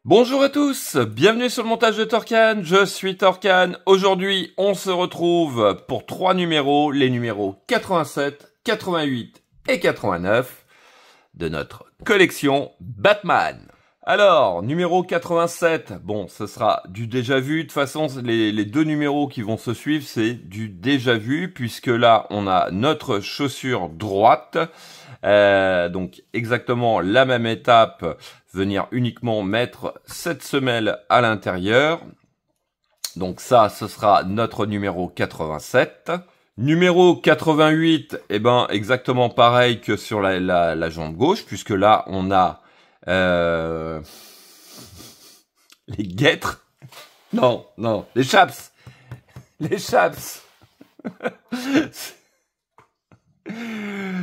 Bonjour à tous, bienvenue sur le montage de Torcan, je suis Torcan. Aujourd'hui, on se retrouve pour 3 numéros, les numéros 87, 88 et 89 de notre collection Batman. Alors, numéro 87, bon, ce sera du déjà vu. De toute façon, les deux numéros qui vont se suivre, c'est du déjà vu, puisque là, on a notre chaussure droite. Donc, exactement la même étape, venir uniquement mettre cette semelle à l'intérieur. Donc ça, ce sera notre numéro 87. Numéro 88, eh ben, exactement pareil que sur la jambe gauche, puisque là, on a les guêtres. Non, les chaps. Les chaps.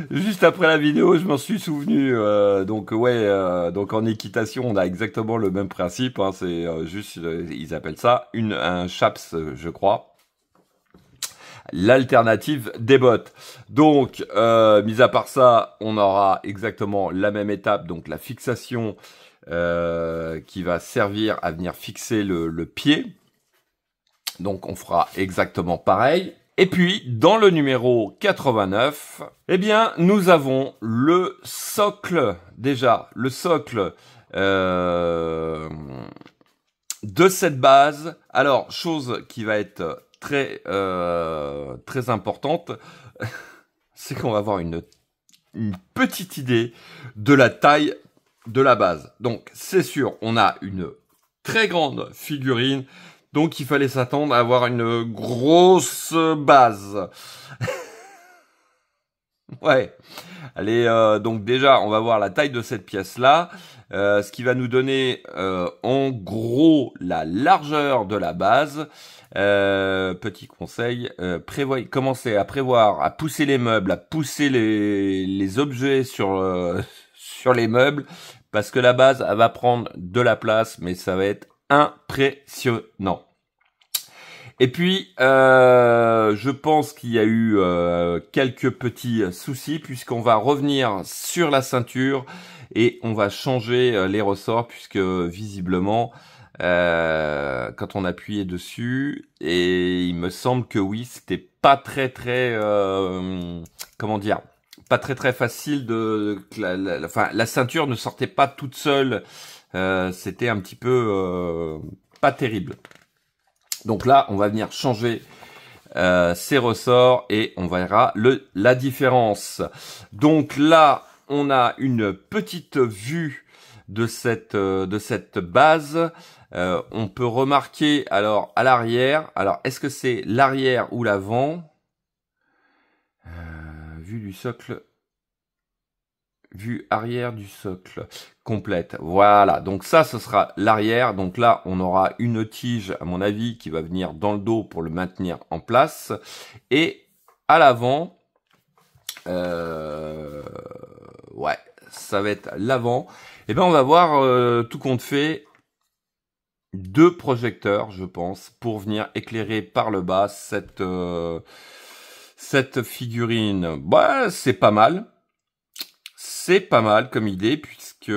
Juste après la vidéo, je m'en suis souvenu. Donc en équitation, on a exactement le même principe. Hein, c'est juste, ils appellent ça un chaps, je crois. L'alternative des bottes. Donc, mis à part ça, on aura exactement la même étape, donc la fixation qui va servir à venir fixer le pied. Donc, on fera exactement pareil. Et puis, dans le numéro 89, eh bien, nous avons le socle, déjà, le socle de cette base. Alors, chose qui va être très importante, c'est qu'on va avoir une petite idée de la taille de la base. Donc, c'est sûr, on a une très grande figurine, donc il fallait s'attendre à avoir une grosse base. Ouais. Allez, donc déjà, on va voir la taille de cette pièce-là. Ce qui va nous donner en gros la largeur de la base. Petit conseil, commencez à prévoir, à pousser les meubles, à pousser les objets sur les meubles, parce que la base, elle va prendre de la place, mais ça va être impressionnant. Et puis, je pense qu'il y a eu quelques petits soucis, puisqu'on va revenir sur la ceinture et on va changer les ressorts, puisque visiblement, quand on appuyait dessus, et il me semble que oui, c'était pas très comment dire, pas très facile la ceinture ne sortait pas toute seule, c'était un petit peu pas terrible. Donc là, on va venir changer ces ressorts et on verra la différence. Donc là, on a une petite vue de cette base. On peut remarquer alors à l'arrière. Alors, est-ce que c'est l'arrière ou l'avant? Vue du socle. Vue arrière du socle complète. Voilà, donc ça, ce sera l'arrière. Donc là, on aura une tige, à mon avis, qui va venir dans le dos pour le maintenir en place. Et à l'avant, ouais, ça va être l'avant. Et ben, on va voir, tout compte fait, 2 projecteurs, je pense, pour venir éclairer par le bas cette figurine. Bah, c'est pas mal. C'est pas mal comme idée, puisque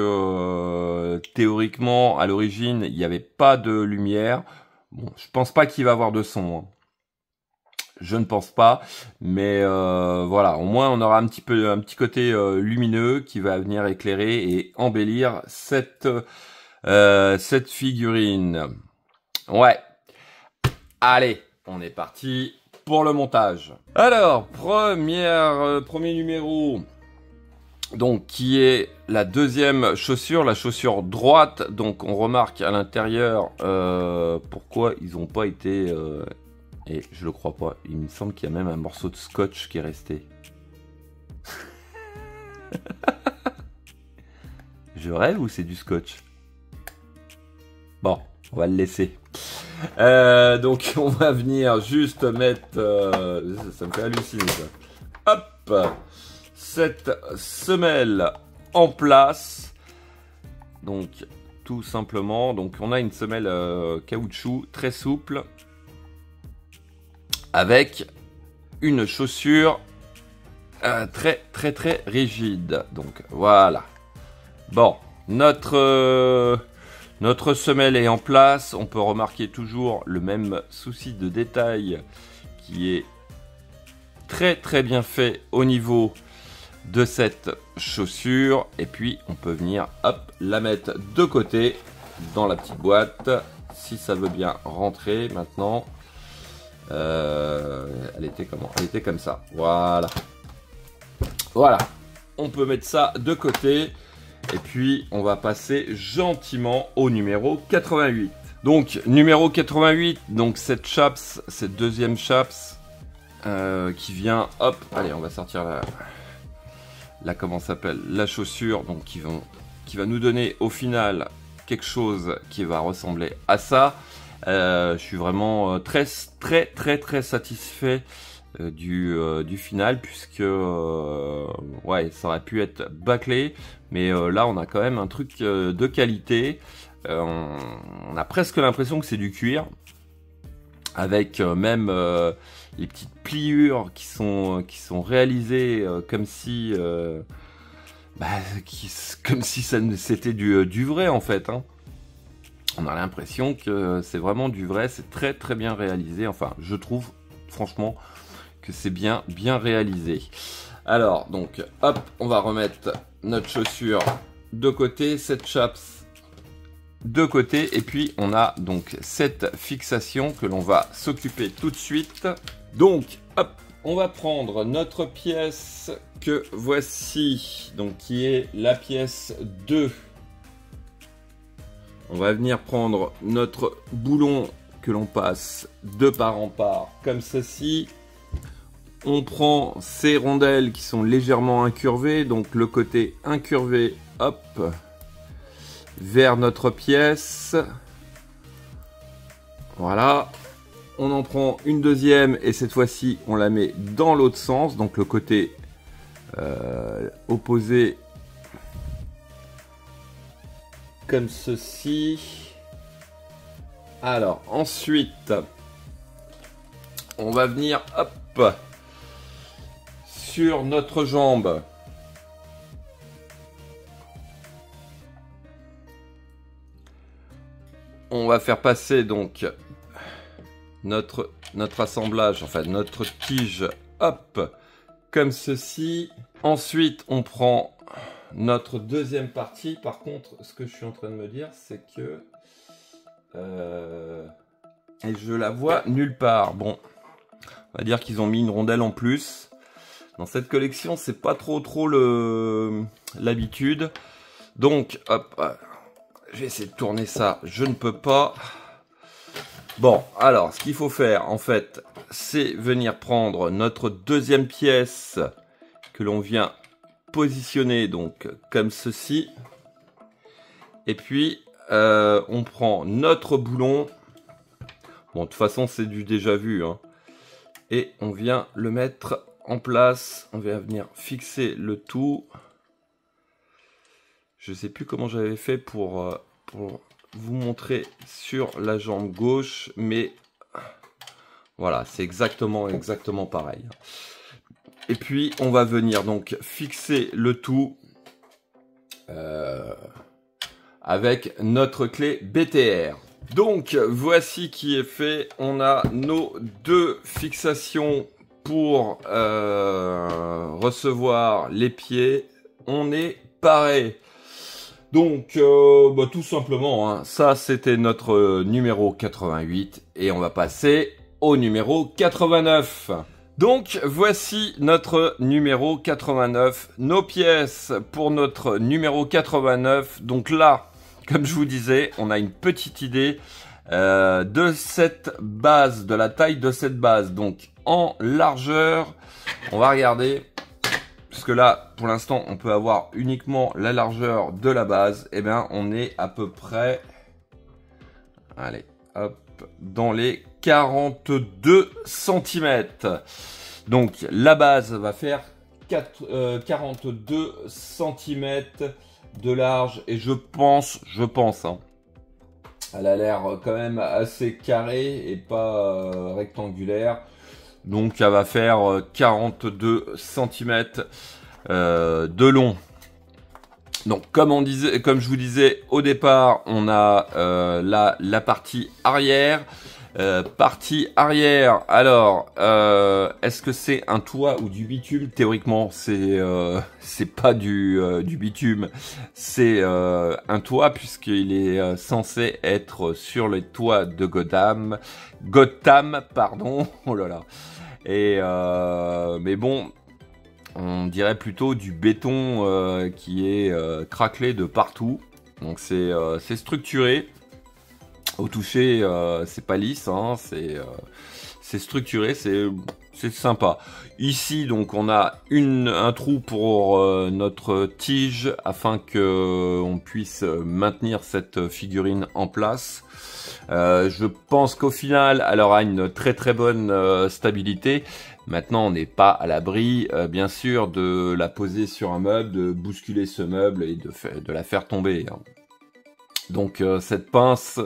théoriquement, à l'origine, il n'y avait pas de lumière. Bon, je pense pas qu'il va y avoir de son. Hein. Je ne pense pas, mais voilà, au moins on aura un petit côté lumineux qui va venir éclairer et embellir cette figurine. Ouais. Allez, on est parti pour le montage. Alors, premier numéro. Donc, qui est la deuxième chaussure, la chaussure droite. Donc, on remarque à l'intérieur pourquoi ils n'ont pas été... et je le crois pas. Il me semble qu'il y a même un morceau de scotch qui est resté. Je rêve ou c'est du scotch? Bon, on va le laisser. Donc, on va venir juste mettre... ça me fait halluciner, ça. Hop! Cette semelle en place. Donc tout simplement, donc on a une semelle caoutchouc très souple avec une chaussure très rigide. Donc voilà. Bon, notre Notre semelle est en place. On peut remarquer toujours le même souci de détail qui est très bien fait au niveau de cette chaussure. Et puis on peut venir hop la mettre de côté dans la petite boîte si ça veut bien rentrer maintenant. Elle était comment? Elle était comme ça. Voilà. Voilà. On peut mettre ça de côté. Et puis on va passer gentiment au numéro 88. Donc numéro 88, donc cette chaps, cette deuxième chaps qui vient, hop, allez on va sortir la comment s'appelle, la chaussure, donc qui va nous donner au final quelque chose qui va ressembler à ça. Je suis vraiment très satisfait du final, puisque ouais, ça aurait pu être bâclé, mais là on a quand même un truc de qualité. On a presque l'impression que c'est du cuir, avec même les petites pliures qui sont réalisées comme si comme si c'était du vrai en fait, hein. On a l'impression que c'est vraiment du vrai, c'est très bien réalisé. Enfin, je trouve franchement que c'est bien réalisé. Alors, donc, hop, on va remettre notre chaussure de côté, cette chaps de côté, et puis on a donc cette fixation que l'on va s'occuper tout de suite. Donc, hop, on va prendre notre pièce que voici, donc qui est la pièce 2. On va venir prendre notre boulon que l'on passe de part en part comme ceci. On prend ces rondelles qui sont légèrement incurvées, donc le côté incurvé, hop, vers notre pièce. Voilà. On en prend une deuxième et cette fois-ci on la met dans l'autre sens, donc le côté opposé, comme ceci. Alors ensuite on va venir hop sur notre jambe, on va faire passer donc notre assemblage, enfin notre tige, hop, comme ceci. Ensuite on prend notre deuxième partie. Par contre, ce que je suis en train de me dire, c'est que et je la vois nulle part. Bon, on va dire qu'ils ont mis une rondelle en plus. Dans cette collection, c'est pas trop l'habitude. Donc, hop, je vais essayer de tourner ça. Je ne peux pas. Bon, alors, ce qu'il faut faire, en fait, c'est venir prendre notre deuxième pièce que l'on vient positionner, donc, comme ceci. Et puis, on prend notre boulon. Bon, de toute façon, c'est du déjà vu, hein. Et on vient le mettre en place. On va venir fixer le tout. Je sais plus comment j'avais fait pour vous montrer sur la jambe gauche, mais voilà, c'est exactement pareil. Et puis on va venir donc fixer le tout avec notre clé BTR. Donc voici qui est fait. On a nos deux fixations pour recevoir les pieds. On est paré. Donc tout simplement, hein, ça c'était notre numéro 88 et on va passer au numéro 89. Donc voici notre numéro 89, nos pièces pour notre numéro 89. Donc là, comme je vous disais, on a une petite idée de cette base, de la taille de cette base. Donc en largeur, on va regarder, parce que là pour l'instant on peut avoir uniquement la largeur de la base. Et bien on est à peu près, allez hop, dans les 42 cm. Donc la base va faire 42 cm de large, et je pense hein, elle a l'air quand même assez carrée et pas rectangulaire. Donc elle va faire 42 cm de long. Donc comme je vous disais au départ, on a la partie arrière. Alors, est-ce que c'est un toit ou du bitume? Théoriquement, c'est pas du bitume, c'est un toit puisqu'il est censé être sur le toit de Gotham, pardon. Oh là là. Et mais bon, on dirait plutôt du béton qui est craquelé de partout. Donc c'est structuré. Au toucher, c'est pas lisse, hein, c'est structuré, c'est sympa. Ici, donc, on a un trou pour notre tige afin que on puisse maintenir cette figurine en place. Je pense qu'au final, elle aura une très très bonne stabilité. Maintenant, on n'est pas à l'abri, bien sûr, de la poser sur un meuble, de bousculer ce meuble et de la faire tomber, hein. Donc, cette pince,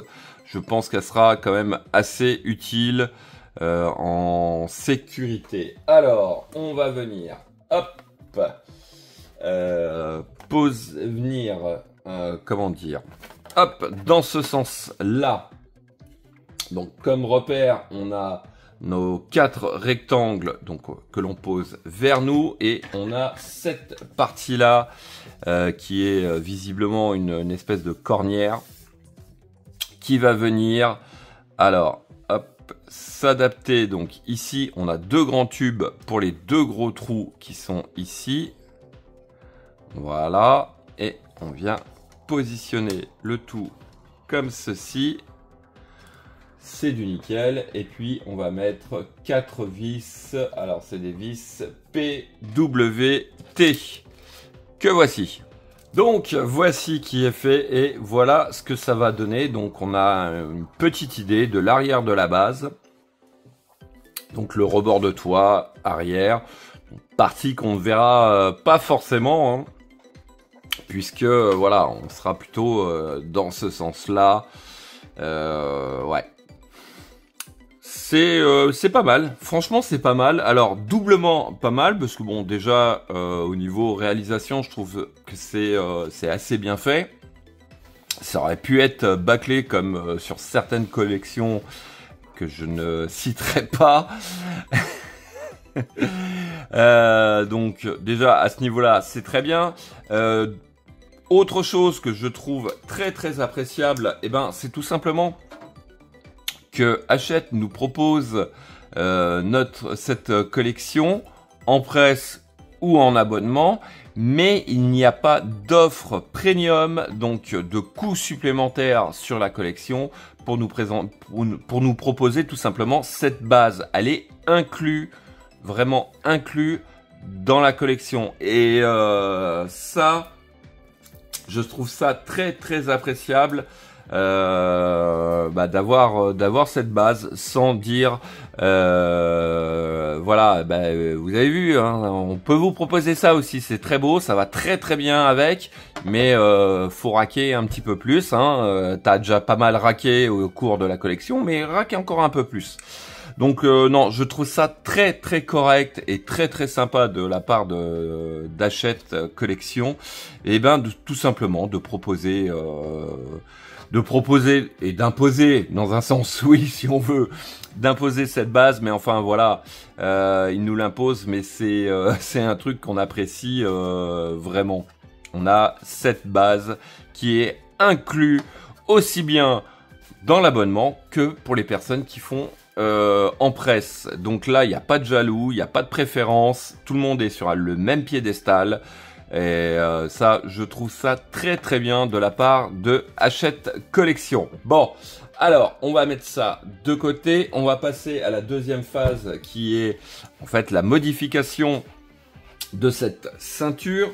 je pense qu'elle sera quand même assez utile en sécurité. Alors, on va venir, hop, comment dire, hop, dans ce sens-là. Donc, comme repère, on a nos 4 rectangles donc que l'on pose vers nous et on a cette partie-là qui est visiblement une espèce de cornière qui va venir, alors, hop, s'adapter. Donc ici, on a 2 grands tubes pour les 2 gros trous qui sont ici. Voilà, et on vient positionner le tout comme ceci. C'est du nickel. Et puis, on va mettre 4 vis. Alors, c'est des vis PWT que voici. Donc voici qui est fait et voilà ce que ça va donner. Donc on a une petite idée de l'arrière de la base. Donc le rebord de toit arrière, partie qu'on ne verra pas forcément, hein, puisque voilà, on sera plutôt dans ce sens-là. Ouais. C'est pas mal, franchement c'est pas mal. Alors doublement pas mal parce que bon déjà au niveau réalisation je trouve que c'est assez bien fait. Ça aurait pu être bâclé comme sur certaines collections que je ne citerai pas. Donc déjà à ce niveau-là c'est très bien. Autre chose que je trouve très très appréciable, et ben c'est tout simplement que Hachette nous propose cette collection en presse ou en abonnement, mais il n'y a pas d'offre premium, donc de coûts supplémentaires sur la collection pour nous proposer tout simplement cette base. Elle est inclue, vraiment inclue dans la collection. Et ça, je trouve ça très très appréciable. D'avoir cette base sans dire voilà, vous avez vu, hein, on peut vous proposer ça aussi, c'est très beau, ça va très très bien avec, mais faut raquer un petit peu plus, hein, t'as déjà pas mal raqué au cours de la collection, mais raquer encore un peu plus. Donc non, je trouve ça très très correct et très très sympa de la part d'Hachette Collection, et tout simplement de proposer et d'imposer, dans un sens oui si on veut, d'imposer cette base, mais enfin voilà, il nous l'impose, mais c'est un truc qu'on apprécie vraiment. On a cette base qui est inclue aussi bien dans l'abonnement que pour les personnes qui font en presse. Donc là, il n'y a pas de jaloux, il n'y a pas de préférence, tout le monde est sur le même piédestal. Et ça, je trouve ça très très bien de la part de Hachette Collection. Bon, alors, on va mettre ça de côté. On va passer à la deuxième phase qui est en fait la modification de cette ceinture.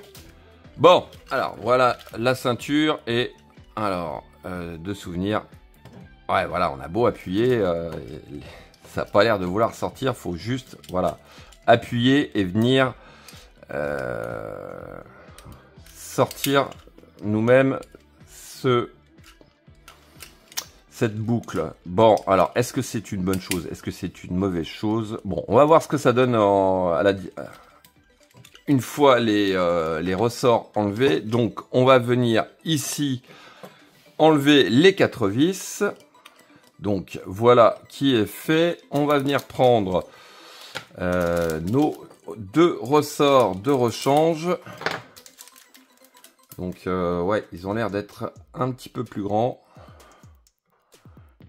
Bon, alors voilà la ceinture et alors, de souvenir. Ouais, voilà, on a beau appuyer, ça n'a pas l'air de vouloir sortir. Faut juste, voilà, appuyer et venir... sortir nous-mêmes cette boucle. Bon, alors, est-ce que c'est une bonne chose? Est-ce que c'est une mauvaise chose? Bon, on va voir ce que ça donne une fois les ressorts enlevés, donc on va venir ici enlever les 4 vis. Donc voilà qui est fait. On va venir prendre nos 2 ressorts de rechange. Donc ouais, ils ont l'air d'être un petit peu plus grands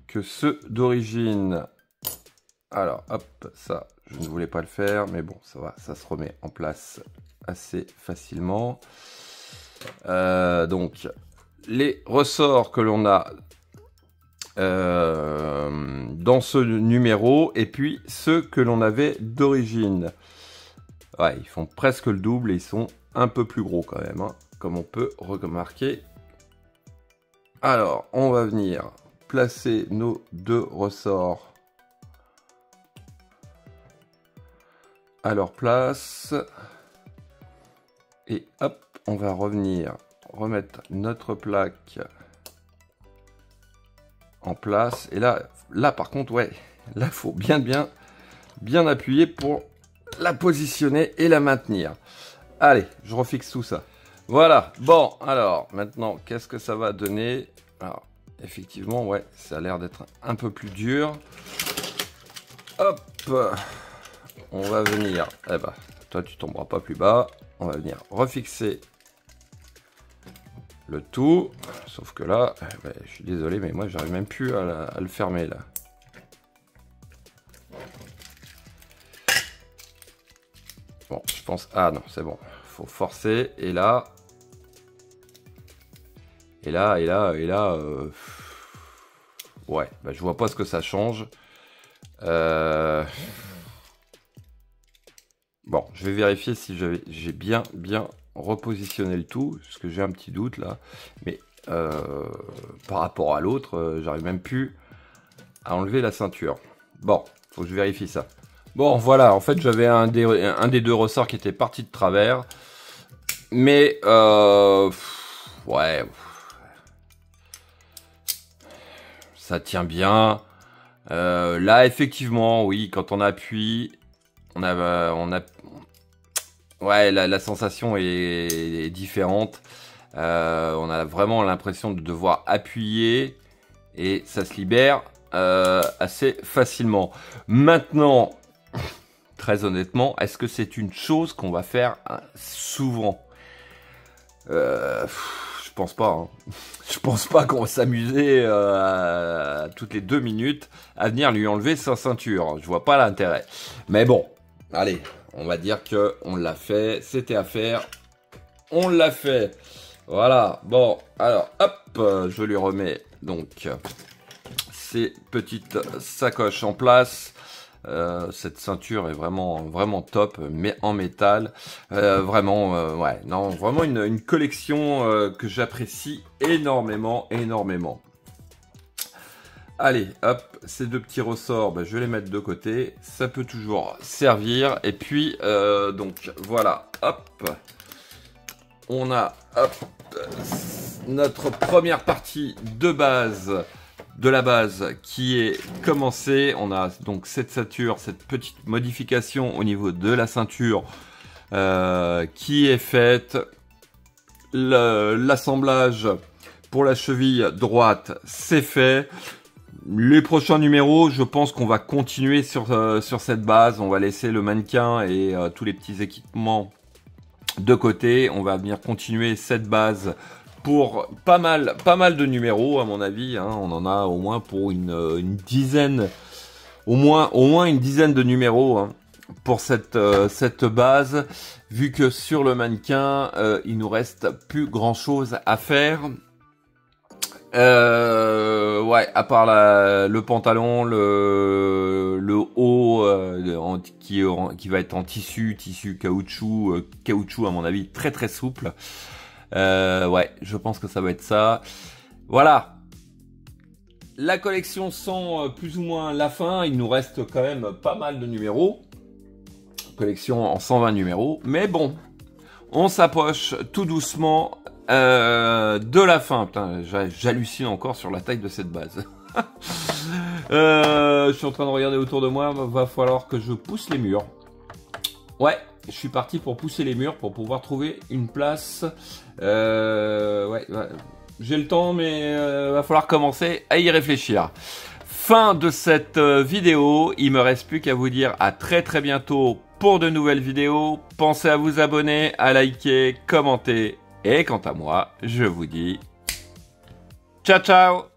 que ceux d'origine. Alors hop, ça je ne voulais pas le faire, mais bon ça va, ça se remet en place assez facilement. Donc les ressorts que l'on a dans ce numéro et puis ceux que l'on avait d'origine. Ouais, ils font presque le double et ils sont un peu plus gros quand même, hein, comme on peut remarquer. Alors, on va venir placer nos 2 ressorts à leur place. Et hop, on va revenir remettre notre plaque en place. Et là par contre, ouais, là il faut bien appuyer pour la positionner et la maintenir. Allez, je refixe tout ça. Voilà, bon, alors, maintenant, qu'est-ce que ça va donner? Alors, effectivement, ouais, ça a l'air d'être un peu plus dur. Hop, on va venir, eh ben, toi tu tomberas pas plus bas. On va venir refixer le tout. Sauf que là, ben, je suis désolé, mais moi j'arrive même plus à le fermer là. Bon, je pense, ah non, c'est bon. Faut forcer, et là, ouais, bah, je vois pas ce que ça change. Bon, je vais vérifier si j'ai bien repositionné le tout, parce que j'ai un petit doute là. Mais par rapport à l'autre, j'arrive même plus à enlever la ceinture. Bon, faut que je vérifie ça. Bon, voilà, en fait, j'avais un des 2 ressorts qui était parti de travers. Mais, ouais, ça tient bien. Là, effectivement, oui, quand on appuie, ouais, la sensation est différente. On a vraiment l'impression de devoir appuyer et ça se libère assez facilement. Maintenant, très honnêtement, est-ce que c'est une chose qu'on va faire souvent? Je pense pas. Hein. Je pense pas qu'on va s'amuser toutes les 2 minutes à venir lui enlever sa ceinture. Je vois pas l'intérêt. Mais bon, allez, on va dire que on l'a fait. C'était à faire. On l'a fait. Voilà. Bon, alors, hop, je lui remets donc ces petites sacoches en place. Cette ceinture est vraiment top, mais en métal. Vraiment, ouais, non, vraiment une collection que j'apprécie énormément. Allez, hop, ces 2 petits ressorts, bah, je vais les mettre de côté. Ça peut toujours servir. Et puis, donc, voilà, hop, on a, hop, notre première partie de base. De la base qui est commencée. On a donc cette ceinture, cette petite modification au niveau de la ceinture qui est faite. L'assemblage pour la cheville droite, c'est fait. Les prochains numéros, je pense qu'on va continuer sur cette base. On va laisser le mannequin et tous les petits équipements de côté. On va venir continuer cette base pour pas mal de numéros à mon avis, hein. On en a au moins pour une dizaine, au moins une dizaine de numéros, hein, pour cette base, vu que sur le mannequin il nous reste plus grand chose à faire. Ouais, à part le pantalon, le haut qui va être en tissu caoutchouc à mon avis très souple. Ouais, je pense que ça va être ça. Voilà. La collection sent plus ou moins la fin. Il nous reste quand même pas mal de numéros. Collection en 120 numéros. Mais bon, on s'approche tout doucement de la fin. Putain, j'hallucine encore sur la taille de cette base. Je suis en train de regarder autour de moi. Va falloir que je pousse les murs. Ouais, je suis parti pour pousser les murs pour pouvoir trouver une place. Ouais, j'ai le temps, mais va falloir commencer à y réfléchir. Fin de cette vidéo, il me reste plus qu'à vous dire à très bientôt pour de nouvelles vidéos. Pensez à vous abonner, à liker, commenter. Et quant à moi, je vous dis ciao ciao.